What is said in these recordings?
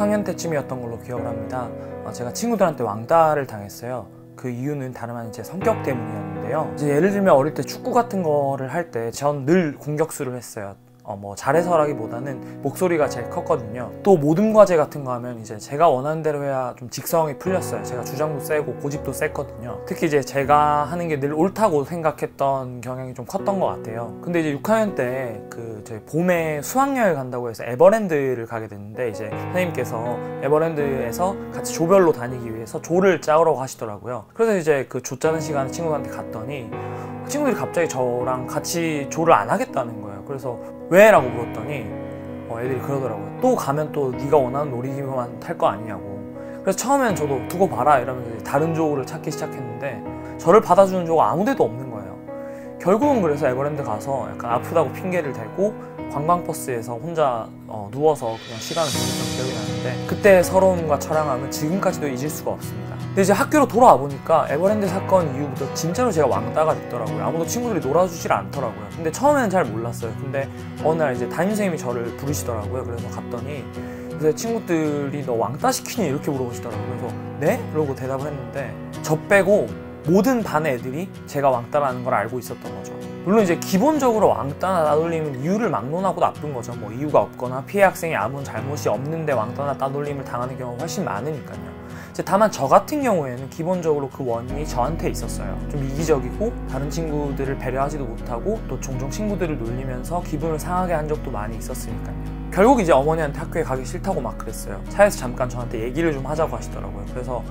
6학년 때쯤이었던 걸로 기억을 합니다. 제가 친구들한테 왕따를 당했어요. 그 이유는 다름 아닌 제 성격 때문이었는데요. 이제 예를 들면 어릴 때 축구 같은 거를 할 때 전 늘 공격수를 했어요. 뭐 잘해서라기보다는 목소리가 제일 컸거든요. 또 모든 과제 같은 거 하면 이제 제가 원하는 대로 해야 좀 직성이 풀렸어요. 제가 주장도 세고 고집도 셌거든요. 특히 이제 제가 하는 게 늘 옳다고 생각했던 경향이 좀 컸던 것 같아요. 근데 이제 6학년 때 저희 봄에 수학여행 간다고 해서 에버랜드를 가게 됐는데, 이제 선생님께서 에버랜드에서 같이 조별로 다니기 위해서 조를 짜오라고 하시더라고요. 그래서 이제 그 조 짜는 시간에 친구들한테 갔더니 친구들이 갑자기 저랑 같이 조를 안 하겠다는 거예요. 그래서 왜? 라고 물었더니 애들이 그러더라고요. 또 가면 또 네가 원하는 놀이기구만 탈 거 아니냐고. 그래서 처음엔 저도 두고 봐라 이러면서 다른 조를 찾기 시작했는데 저를 받아주는 조가 아무 데도 없는 거예요. 결국은 그래서 에버랜드 가서 약간 아프다고 핑계를 대고 관광버스에서 혼자 누워서 그냥 시간을 보냈던 기억이 나는데, 그때 서러움과 처량함은 지금까지도 잊을 수가 없습니다. 근데 이제 학교로 돌아와 보니까 에버랜드 사건 이후부터 진짜로 제가 왕따가 됐더라고요. 아무도 친구들이 놀아주질 않더라고요. 근데 처음에는 잘 몰랐어요. 근데 어느 날 이제 담임선생님이 저를 부르시더라고요. 그래서 갔더니 요새 친구들이 너 왕따 시키니? 이렇게 물어보시더라고요. 그래서 네? 그러고 대답을 했는데 저 빼고 모든 반의 애들이 제가 왕따라는 걸 알고 있었던 거죠. 물론 이제 기본적으로 왕따나 따돌림은 이유를 막론하고 나쁜 거죠. 뭐 이유가 없거나 피해 학생이 아무 잘못이 없는데 왕따나 따돌림을 당하는 경우가 훨씬 많으니까요. 다만 저 같은 경우에는 기본적으로 그 원인이 저한테 있었어요. 좀 이기적이고 다른 친구들을 배려하지도 못하고 또 종종 친구들을 놀리면서 기분을 상하게 한 적도 많이 있었으니까요. 결국 이제 어머니한테 학교에 가기 싫다고 막 그랬어요. 차에서 잠깐 저한테 얘기를 좀 하자고 하시더라고요. 그래서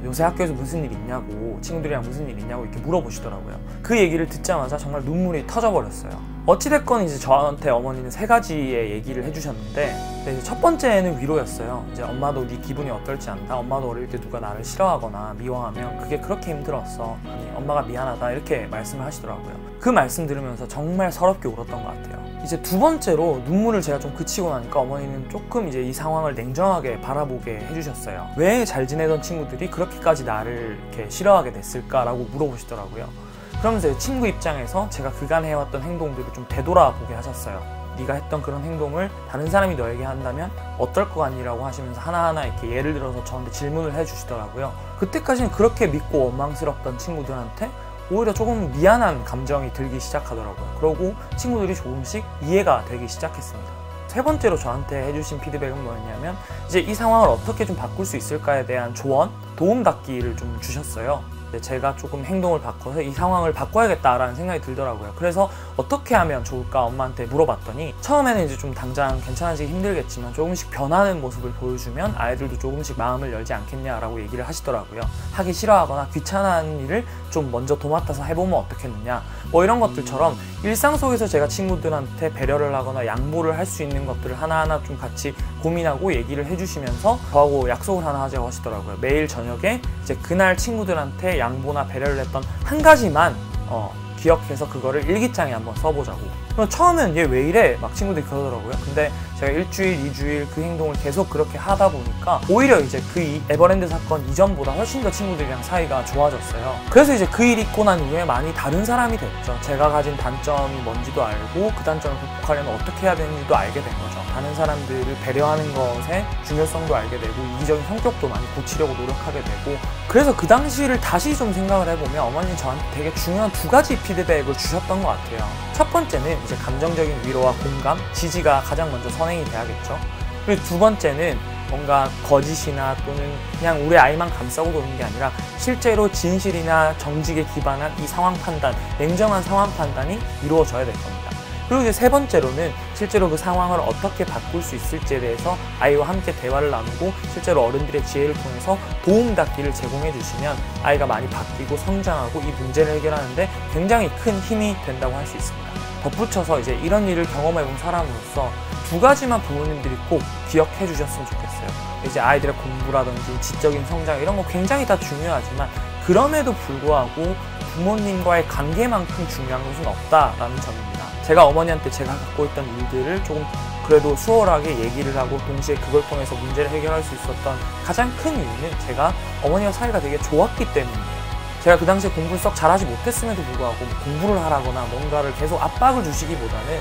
요새 학교에서 무슨 일 있냐고, 친구들이랑 무슨 일 있냐고 이렇게 물어보시더라고요. 그 얘기를 듣자마자 정말 눈물이 터져버렸어요. 어찌됐건 이제 저한테 어머니는 3가지의 얘기를 해주셨는데, 이제 첫 번째는 위로였어요. 이제 엄마도 네 기분이 어떨지 안다. 엄마도 어릴 때 누가 나를 싫어하거나 미워하면 그게 그렇게 힘들었어. 아니, 엄마가 미안하다 이렇게 말씀을 하시더라고요. 그 말씀 들으면서 정말 서럽게 울었던 것 같아요. 이제 두 번째로 눈물을 제가 좀 그치고 나니까 어머니는 조금 이제 이 상황을 냉정하게 바라보게 해주셨어요. 왜 잘 지내던 친구들이 그렇게까지 나를 이렇게 싫어하게 됐을까라고 물어보시더라고요. 그러면서 친구 입장에서 제가 그간 해왔던 행동들을 좀 되돌아보게 하셨어요. 네가 했던 그런 행동을 다른 사람이 너에게 한다면 어떨 것 같니라고 하시면서 하나하나 이렇게 예를 들어서 저한테 질문을 해주시더라고요. 그때까지는 그렇게 믿고 원망스럽던 친구들한테 오히려 조금 미안한 감정이 들기 시작하더라고요. 그러고 친구들이 조금씩 이해가 되기 시작했습니다. 세 번째로 저한테 해주신 피드백은 뭐였냐면, 이제 이 상황을 어떻게 좀 바꿀 수 있을까에 대한 조언, 도움닫기를 좀 주셨어요. 제가 조금 행동을 바꿔서 이 상황을 바꿔야겠다라는 생각이 들더라고요. 그래서 어떻게 하면 좋을까 엄마한테 물어봤더니, 처음에는 이제 좀 당장 괜찮아지기 힘들겠지만 조금씩 변하는 모습을 보여주면 아이들도 조금씩 마음을 열지 않겠냐라고 얘기를 하시더라고요. 하기 싫어하거나 귀찮은 일을 좀 먼저 도맡아서 해보면 어떻겠느냐, 뭐 이런 것들처럼 일상 속에서 제가 친구들한테 배려를 하거나 양보를 할 수 있는 것들을 하나하나 좀 같이 고민하고 얘기를 해주시면서 저하고 약속을 하나 하자고 하시더라고요. 매일 저녁에 이제 그날 친구들한테 양보나 배려를 했던 한 가지만 기억해서 그거를 일기장에 한번 써보자고. 그럼 처음엔 얘 왜 이래? 막 친구들이 그러더라고요. 근데 제가 1주일, 2주일 그 행동을 계속 그렇게 하다 보니까 오히려 이제 그 에버랜드 사건 이전보다 훨씬 더 친구들이랑 사이가 좋아졌어요. 그래서 이제 그 일 있고 난 이후에 많이 다른 사람이 됐죠. 제가 가진 단점이 뭔지도 알고 그 단점을 극복하려면 어떻게 해야 되는지도 알게 된 거죠. 다른 사람들을 배려하는 것의 중요성도 알게 되고 이기적인 성격도 많이 고치려고 노력하게 되고, 그래서 그 당시를 다시 좀 생각을 해보면 어머니는 저한테 되게 중요한 2가지 피드백을 주셨던 것 같아요. 첫 번째는 이제 감정적인 위로와 공감, 지지가 가장 먼저 선행이 돼야겠죠. 그리고 두 번째는 뭔가 거짓이나 또는 그냥 우리 아이만 감싸고 도는 게 아니라 실제로 진실이나 정직에 기반한 이 상황 판단, 냉정한 상황 판단이 이루어져야 될 겁니다. 그리고 이제 세 번째로는 실제로 그 상황을 어떻게 바꿀 수 있을지에 대해서 아이와 함께 대화를 나누고 실제로 어른들의 지혜를 통해서 도움닫기를 제공해 주시면 아이가 많이 바뀌고 성장하고 이 문제를 해결하는데 굉장히 큰 힘이 된다고 할 수 있습니다. 덧붙여서 이제 이런 일을 경험해 본 사람으로서 2가지만 부모님들이 꼭 기억해 주셨으면 좋겠어요. 이제 아이들의 공부라든지 지적인 성장 이런 거 굉장히 다 중요하지만 그럼에도 불구하고 부모님과의 관계만큼 중요한 것은 없다라는 점입니다. 제가 어머니한테 제가 갖고 있던 일들을 조금 그래도 수월하게 얘기를 하고 동시에 그걸 통해서 문제를 해결할 수 있었던 가장 큰 이유는 제가 어머니와 사이가 되게 좋았기 때문이에요. 제가 그 당시에 공부를 썩 잘하지 못했음에도 불구하고 공부를 하라거나 뭔가를 계속 압박을 주시기보다는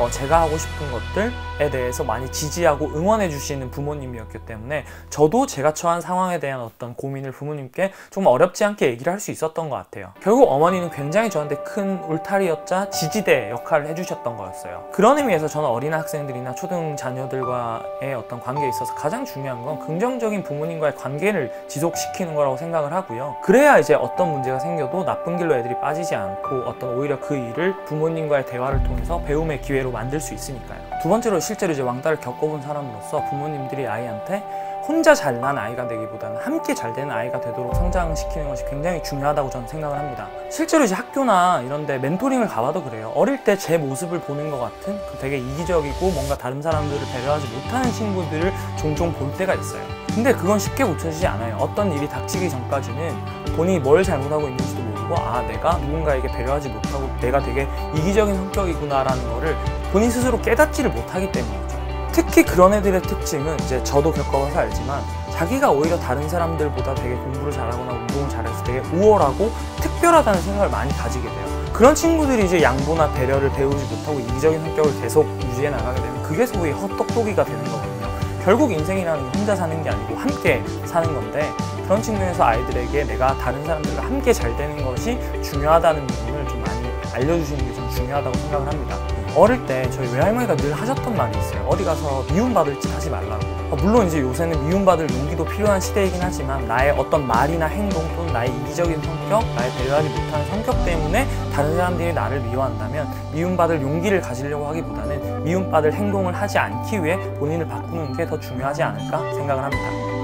제가 하고 싶은 것들에 대해서 많이 지지하고 응원해 주시는 부모님이었기 때문에 저도 제가 처한 상황에 대한 어떤 고민을 부모님께 좀 어렵지 않게 얘기를 할 수 있었던 것 같아요. 결국 어머니는 굉장히 저한테 큰 울타리였자 지지대 역할을 해주셨던 거였어요. 그런 의미에서 저는 어린 학생들이나 초등 자녀들과의 어떤 관계에 있어서 가장 중요한 건 긍정적인 부모님과의 관계를 지속시키는 거라고 생각을 하고요. 그래야 이제 어떤 문제가 생겨도 나쁜 길로 애들이 빠지지 않고 어떤 오히려 그 일을 부모님과의 대화를 통해서 배움의 기회로 만들 수 있으니까요. 두 번째로 실제로 이제 왕따를 겪어본 사람으로서 부모님들이 아이한테 혼자 잘난 아이가 되기보다는 함께 잘 되는 아이가 되도록 성장시키는 것이 굉장히 중요하다고 저는 생각을 합니다. 실제로 이제 학교나 이런 데 멘토링을 가봐도 그래요. 어릴 때 제 모습을 보는 것 같은 되게 이기적이고 뭔가 다른 사람들을 배려하지 못하는 친구들을 종종 볼 때가 있어요. 근데 그건 쉽게 고쳐지지 않아요. 어떤 일이 닥치기 전까지는 본인이 뭘 잘못하고 있는지도 모르고 내가 누군가에게 배려하지 못하고 내가 되게 이기적인 성격이구나 라는 거를 본인 스스로 깨닫지를 못하기 때문이죠. 특히 그런 애들의 특징은 이제 저도 겪어봐서 알지만 자기가 오히려 다른 사람들보다 되게 공부를 잘하거나 운동을 잘해서 되게 우월하고 특별하다는 생각을 많이 가지게 돼요. 그런 친구들이 이제 양보나 배려를 배우지 못하고 이기적인 성격을 계속 유지해 나가게 되면 그게 소위 헛똑똑이가 되는 거거든요. 결국 인생이라는 게 혼자 사는 게 아니고 함께 사는 건데 그런 측면에서 아이들에게 내가 다른 사람들과 함께 잘 되는 것이 중요하다는 부분을 좀 많이 알려주시는 게 좀 중요하다고 생각을 합니다. 어릴 때 저희 외할머니가 늘 하셨던 말이 있어요. 어디 가서 미움받을 짓 하지 말라고. 물론 이제 요새는 미움받을 용기도 필요한 시대이긴 하지만 나의 어떤 말이나 행동 또는 나의 이기적인 성격, 나의 배려하지 못하는 성격 때문에 다른 사람들이 나를 미워한다면 미움받을 용기를 가지려고 하기보다는 미움받을 행동을 하지 않기 위해 본인을 바꾸는 게 더 중요하지 않을까 생각을 합니다.